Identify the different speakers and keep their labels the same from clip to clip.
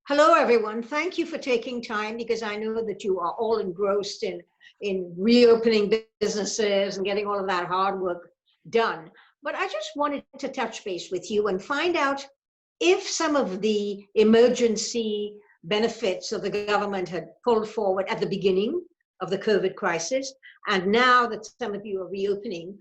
Speaker 1: Hello, everyone. Thank you for taking time because I know that you are all engrossed in reopening businesses and getting all of that hard work done. But I just wanted to touch base with you and find out if some of the emergency benefits of the government had pulled forward at the beginning of the COVID crisis, and now that some of you are reopening,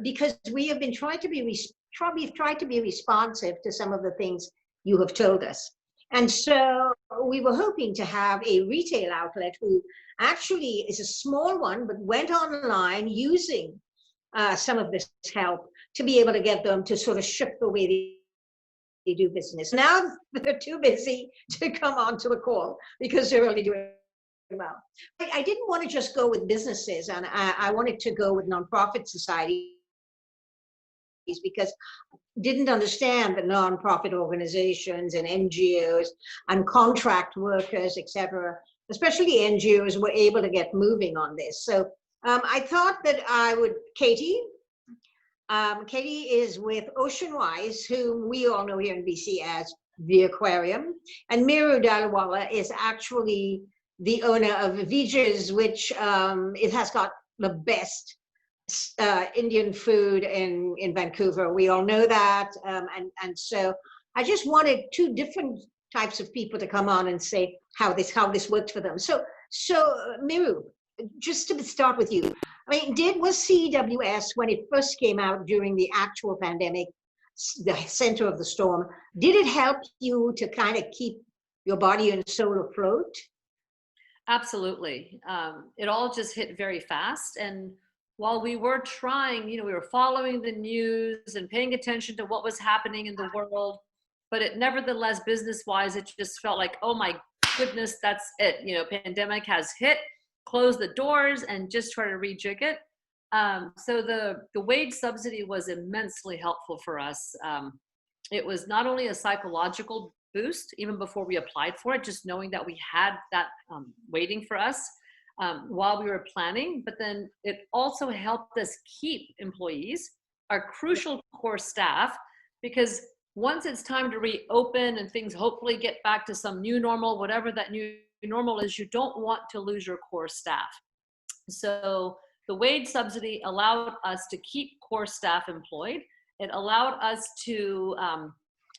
Speaker 1: because we have been trying to be we've tried to be responsive to some of the things you have told us. And so we were hoping to have a retail outlet who actually is a small one, but went online using some of this help to be able to get them to sort of shift the way they do business. Now they're too busy to come onto the call because they're really doing well. I didn't want to just go with businesses, and I wanted to go with nonprofit societies because didn't understand that nonprofit organizations and NGOs and contract workers, etc., especially NGOs, were able to get moving on this. So I thought that I would, Katie. Katie is with Oceanwise, whom we all know here in BC as the Aquarium, and Meeru is actually the owner of Vijay's, which it has got the best Indian food in Vancouver. We all know that. And so I just wanted two different types of people to come on and say how this worked for them. So Meeru, just to start with you, I mean, was CEWS, when it first came out during the actual pandemic, the center of the storm, did it help you to kind of keep your body and soul afloat?
Speaker 2: Absolutely. It all just hit very fast. And while we were trying, we were following the news and paying attention to what was happening in the world, but it nevertheless, business-wise, it just felt like, oh my goodness, that's it. Pandemic has hit, close the doors and just try to rejig it. So the wage subsidy was immensely helpful for us. It was not only a psychological boost, even before we applied for it, just knowing that we had that waiting for us while we were planning, but then it also helped us keep employees, our crucial core staff, because once it's time to reopen and things hopefully get back to some new normal, whatever that new normal is, you don't want to lose your core staff. So the wage subsidy allowed us to keep core staff employed. It allowed us to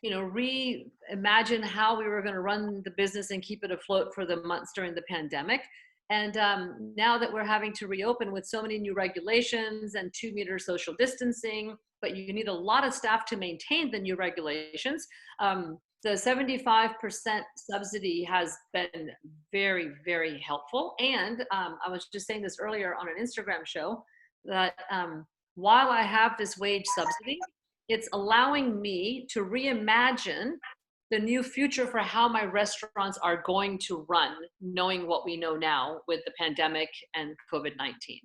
Speaker 2: reimagine how we were going to run the business and keep it afloat for the months during the pandemic. And now that we're having to reopen with so many new regulations and 2-meter social distancing, but you need a lot of staff to maintain the new regulations, the 75% subsidy has been very, very helpful. And I was just saying this earlier on an Instagram show that while I have this wage subsidy, it's allowing me to reimagine the new future for how my restaurants are going to run, knowing what we know now with the pandemic and COVID-19.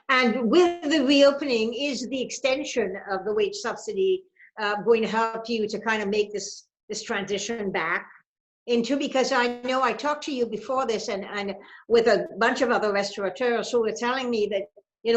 Speaker 1: And with the reopening, is the extension of the wage subsidy going to help you to kind of make this transition back into, because I know I talked to you before this and with a bunch of other restaurateurs who were telling me that,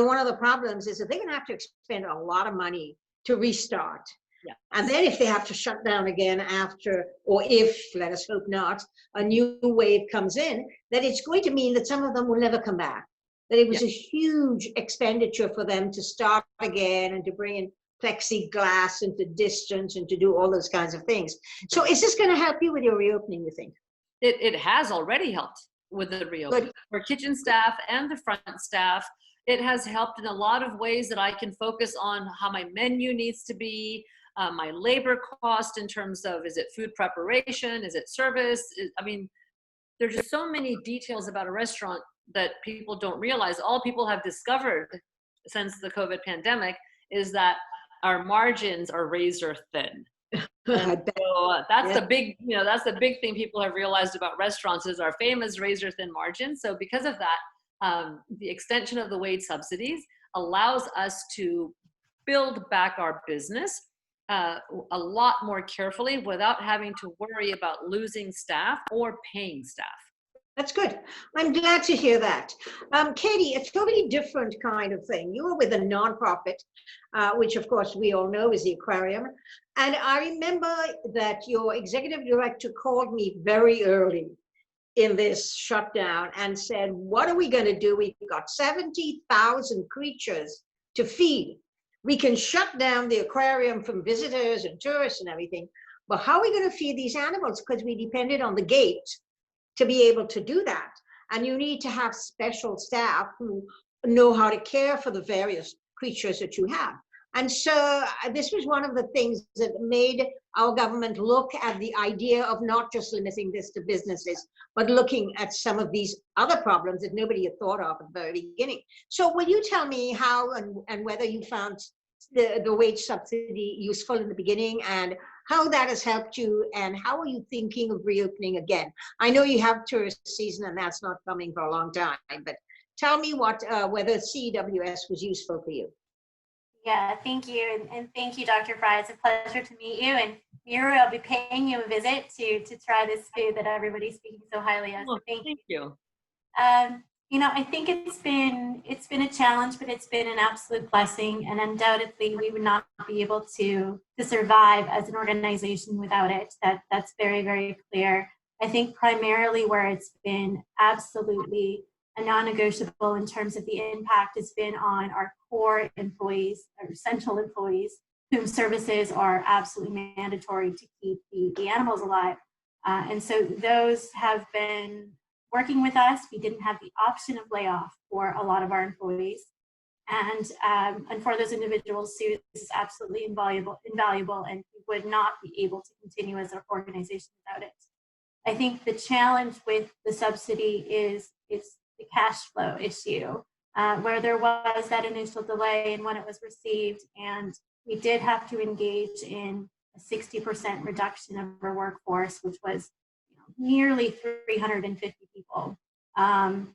Speaker 1: one of the problems is that they're going to have to expend a lot of money to restart.
Speaker 2: Yeah.
Speaker 1: And then if they have to shut down again after, or if, let us hope not, a new wave comes in, that it's going to mean that some of them will never come back. That it was a huge expenditure for them to start again and to bring in plexiglass and to distance and to do all those kinds of things. So is this going to help you with your reopening, you think?
Speaker 2: It has already helped with the reopening. For kitchen staff and the front staff, it has helped in a lot of ways that I can focus on how my menu needs to be, my labor cost in terms of, is it food preparation? Is it service? There's just so many details about a restaurant that people don't realize. All people have discovered since the COVID pandemic is that our margins are razor thin. And so that's the big, that's the big thing people have realized about restaurants is our famous razor thin margin. So because of that, the extension of the wage subsidies allows us to build back our business a lot more carefully without having to worry about losing staff or paying staff.
Speaker 1: That's good. I'm glad to hear that. Katie, a totally different kind of thing. You were with a nonprofit, which of course we all know is the aquarium. And I remember that your executive director called me very early in this shutdown and said, what are we going to do? We've got 70,000 creatures to feed. We can shut down the aquarium from visitors and tourists and everything, but how are we going to feed these animals? Because we depended on the gate to be able to do that. And you need to have special staff who know how to care for the various creatures that you have. And so this was one of the things that made our government look at the idea of not just limiting this to businesses, but looking at some of these other problems that nobody had thought of at the very beginning. So will you tell me how and whether you found the wage subsidy useful in the beginning, and how that has helped you, and how are you thinking of reopening again? I know you have tourist season and that's not coming for a long time, but tell me whether CEWS was useful for you.
Speaker 3: Yeah, thank you. And thank you, Dr. Fry. It's a pleasure to meet you. And Meeru, I'll be paying you a visit to try this food that everybody's speaking so highly of. So thank you. You know, I think it's been a challenge, but it's been an absolute blessing. And undoubtedly, we would not be able to survive as an organization without it. That's very, very clear. I think primarily where it's been absolutely a non-negotiable in terms of the impact has been on our core employees, our essential employees, whose services are absolutely mandatory to keep the animals alive. And so those have been working with us. We didn't have the option of layoff for a lot of our employees. And for those individuals, CEWS is absolutely invaluable, and we would not be able to continue as an organization without it. I think the challenge with the subsidy is the cash flow issue, where there was that initial delay in when it was received, and we did have to engage in a 60% reduction of our workforce, which was nearly 350 people,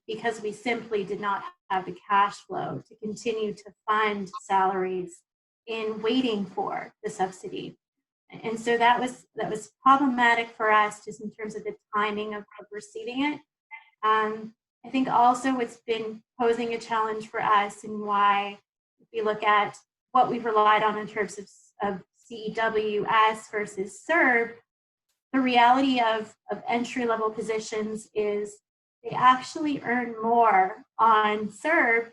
Speaker 3: because we simply did not have the cash flow to continue to fund salaries in waiting for the subsidy. And so that was problematic for us just in terms of the timing of receiving it. I think also it's been posing a challenge for us, and why, if we look at what we've relied on in terms of CEWS versus CERB, the reality of entry-level positions is they actually earn more on CERB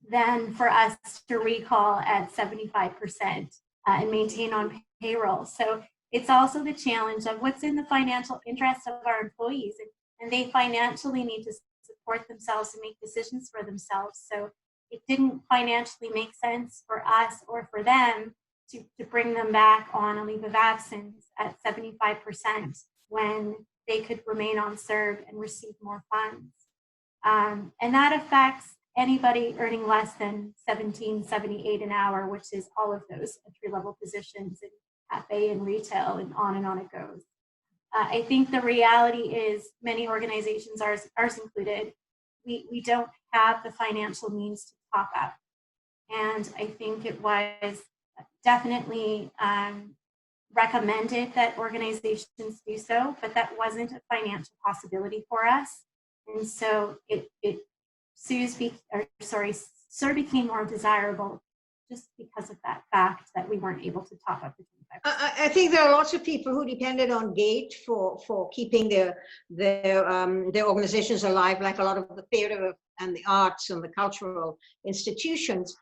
Speaker 3: than for us to recall at 75% and maintain on payroll. So it's also the challenge of what's in the financial interest of our employees, and they financially need to support themselves and make decisions for themselves. So it didn't financially make sense for us or for them to bring them back on a leave of absence at 75% when they could remain on CERB and receive more funds. And that affects anybody earning less than $17.78 an hour, which is all of those entry-level positions in cafe and retail, and on it goes. I think the reality is many organizations, ours included, we don't have the financial means to top up. And I think it was definitely recommended that organizations do so, but that wasn't a financial possibility for us. And so CERB became more desirable just because of that fact that we weren't able to top up the 25%.
Speaker 1: I think there are lots of people who depended on GATE for keeping their organizations alive, like a lot of the theater and the arts and the cultural institutions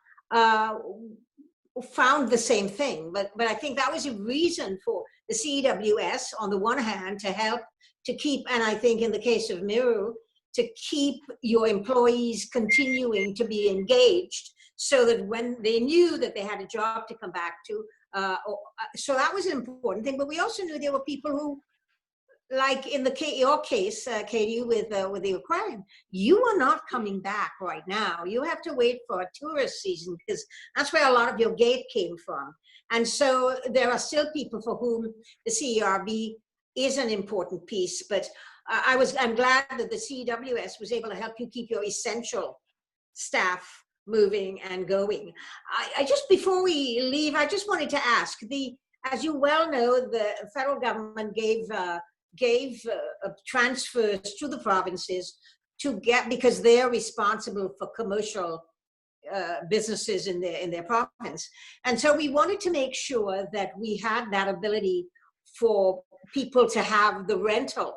Speaker 1: found the same thing. But I think that was a reason for the CEWS, on the one hand, to help to keep, and I think in the case of Meeru, to keep your employees continuing to be engaged, so that when they knew that they had a job to come back to, so that was an important thing. But we also knew there were people who, like in your case, Katie, with the aquarium, you are not coming back right now. You have to wait for a tourist season, because that's where a lot of your gate came from. And so there are still people for whom the CERB is an important piece. But I'm glad that the CEWS was able to help you keep your essential staff moving and going. I just, before we leave, I just wanted to ask, as you well know, the federal government gave gave transfers to the provinces to get, because they're responsible for commercial businesses in their province. And so we wanted to make sure that we had that ability for people to have the rental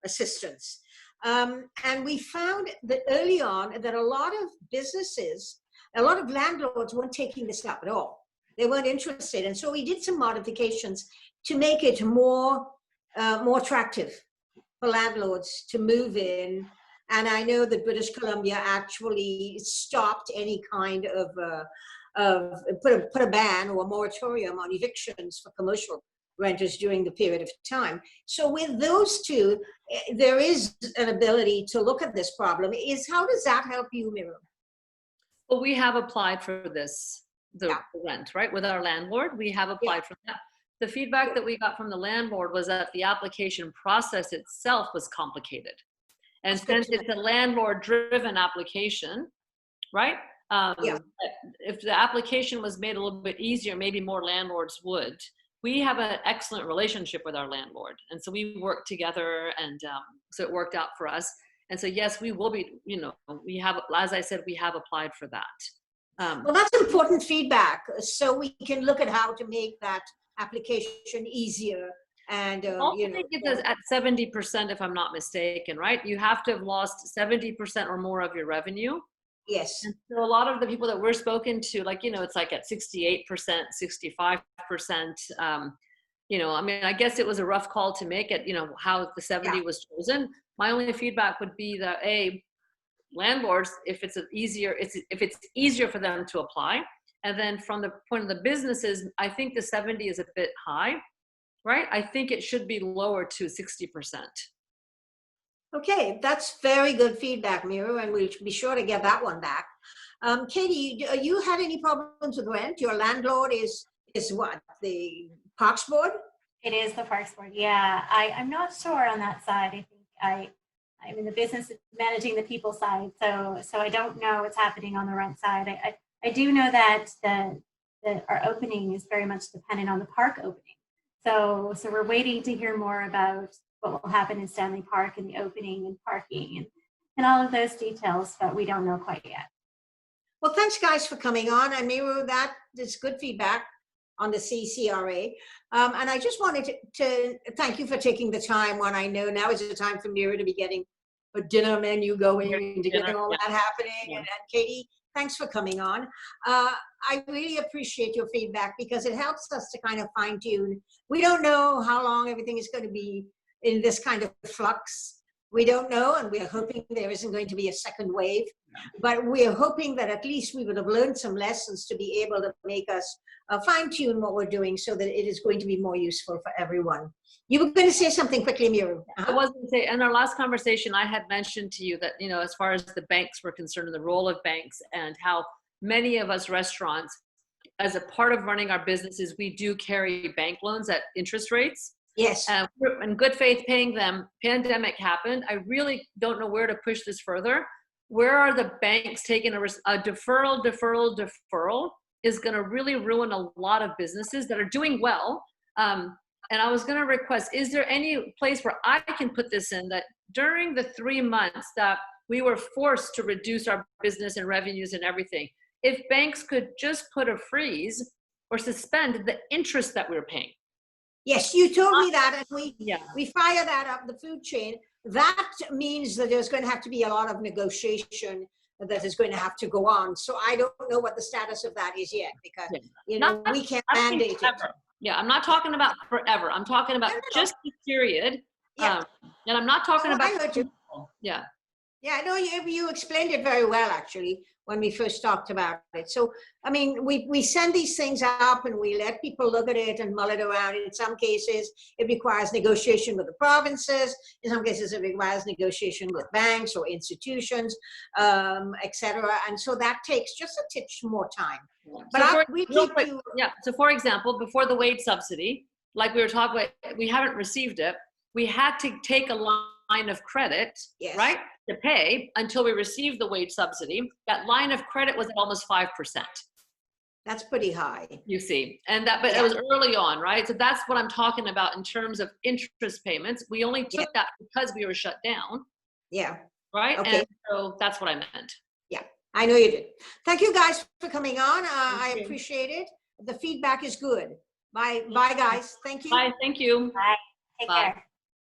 Speaker 1: assistance. And we found that early on that a lot of businesses, a lot of landlords weren't taking this up at all. They weren't interested. And so we did some modifications to make it more attractive for landlords to move in. And I know that British Columbia actually stopped any kind of put a ban or a moratorium on evictions for commercial renters during the period of time. So with those two, there is an ability to look at this problem. How does that help you, Meeru?
Speaker 2: Well, we have applied for this, the rent, right? With our landlord, we have applied for that. The feedback that we got from the landlord was that the application process itself was complicated. And since it's a landlord-driven application, right? If the application was made a little bit easier, maybe more landlords would. We have an excellent relationship with our landlord. And so we work together, and so it worked out for us. And so, yes, we will be, we have, as I said, we have applied for that.
Speaker 1: Well, that's important feedback. So we can look at how to make that application easier. And
Speaker 2: I think it's at 70%, if I'm not mistaken, right? You have to have lost 70% or more of your revenue.
Speaker 1: Yes.
Speaker 2: And so a lot of the people that we're spoken to, like, it's like at 68%, 65%. I mean, I guess it was a rough call to make it, how the 70 was chosen. My only feedback would be that landlords, if it's easier for them to apply. And then from the point of the businesses, I think the 70 is a bit high. Right? I think it should be lower to 60%.
Speaker 1: Okay, that's very good feedback, Meeru, and we'll be sure to get that one back. Katie, you had any problems with rent? Your landlord is what? The Parks Board?
Speaker 3: It is the Parks Board, yeah. I'm not sure on that side. I think I'm in the business of managing the people side, so I don't know what's happening on the rent side. I do know that our opening is very much dependent on the park opening. So we're waiting to hear more about what will happen in Stanley Park and the opening and parking and all of those details, but we don't know quite yet.
Speaker 1: Well, thanks guys for coming on. And Meeru, that is good feedback on the CCRA. And I just wanted to thank you for taking the time when I know now is the time for Meeru to be getting a dinner menu going and to getting all that happening. And Katie, thanks for coming on. I really appreciate your feedback because it helps us to kind of fine tune. We don't know how long everything is going to be in this kind of flux. We don't know, and we're hoping there isn't going to be a second wave, but we're hoping that at least we would have learned some lessons to be able to make us fine tune what we're doing so that it is going to be more useful for everyone. You were going to say something quickly, Meeru.
Speaker 2: I was going to say, in our last conversation, I had mentioned to you that, as far as the banks were concerned, and the role of banks and how many of us restaurants, as a part of running our businesses, we do carry bank loans at interest rates.
Speaker 1: Yes.
Speaker 2: We're in good faith paying them. Pandemic happened. I really don't know where to push this further. Where are the banks taking a deferral is going to really ruin a lot of businesses that are doing well. And I was going to request, is there any place where I can put this in that during the 3 months that we were forced to reduce our business and revenues and everything, if banks could just put a freeze or suspend the interest that we were paying?
Speaker 1: Yes, you told me that, and we fire that up the food chain. That means that there's going to have to be a lot of negotiation that is going to have to go on. So I don't know what the status of that is yet because we can't mandate it.
Speaker 2: Yeah, I'm not talking about forever. I'm talking about just the period. And I'm not talking about.
Speaker 1: I heard you.
Speaker 2: Yeah.
Speaker 1: Yeah, no, you explained it very well, actually, when we first talked about it. So, I mean, we send these things up and we let people look at it and mull it around. In some cases, it requires negotiation with the provinces. In some cases, it requires negotiation with banks or institutions, et cetera. And so that takes just a titch more time. But
Speaker 2: so for example, before the wage subsidy, like we were talking about, we haven't received it. We had to take a line of credit, right, to pay until we received the wage subsidy. That line of credit was at almost 5%.
Speaker 1: That's pretty high.
Speaker 2: You see, and that, but it was early on, right? So that's what I'm talking about in terms of interest payments. We only took that because we were shut down.
Speaker 1: Yeah.
Speaker 2: Right.
Speaker 1: Okay.
Speaker 2: And so that's what I meant.
Speaker 1: Yeah, I know you did. Thank you guys for coming on. I appreciate it. The feedback is good. Bye, guys. Thank you.
Speaker 2: Bye. Thank you.
Speaker 3: Bye. Take care.